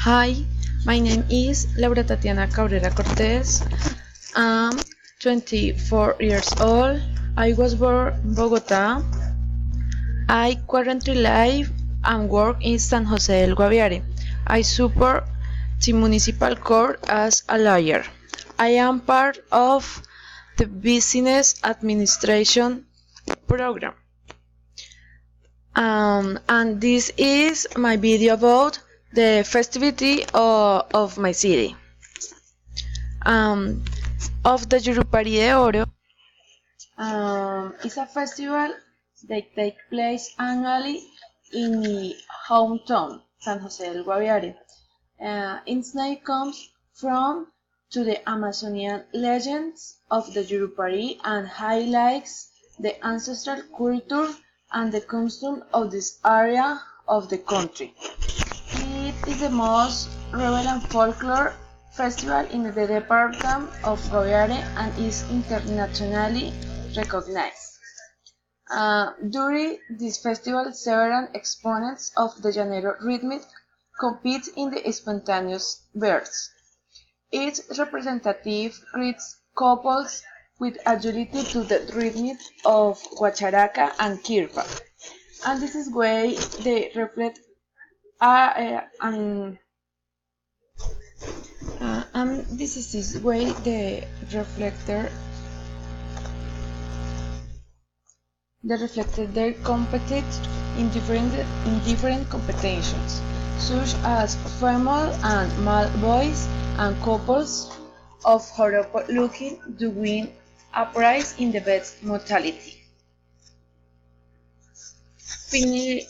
Hi, my name is Laura Tatiana Cabrera Cortez. I'm 24 years old. I was born in Bogota. I currently live and work in San Jose del Guaviare. I support the municipal court as a lawyer. I am part of the business administration program. And this is my video about the festivity of my city. Um, of the Yurupari de Oro. It's a festival that takes place annually in my hometown, San Jose del Guaviare. Its name comes from to the Amazonian legends of the Yurupari and highlights the ancestral culture and the custom of this area of the country. It is the most relevant folklore festival in the department of Guaviare and is internationally recognized. During this festival, several exponents of the Llanero rhythm compete in the spontaneous verse. Each representative greets couples with agility to the rhythm of guacharaca and kirpa. And this is way they reflect this is this way they reflected their competence in different competitions, such as female and male boys and couples of Horopo looking to win a prize in the best mortality. Finally,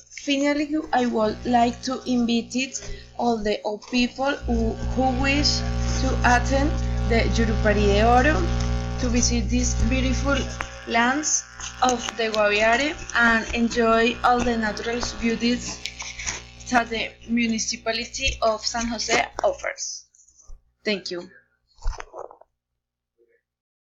I would like to invite all the people who wish to attend the Yurupari de Oro to visit these beautiful lands of the Guaviare and enjoy all the natural beauties that the municipality of San Jose offers. Thank you.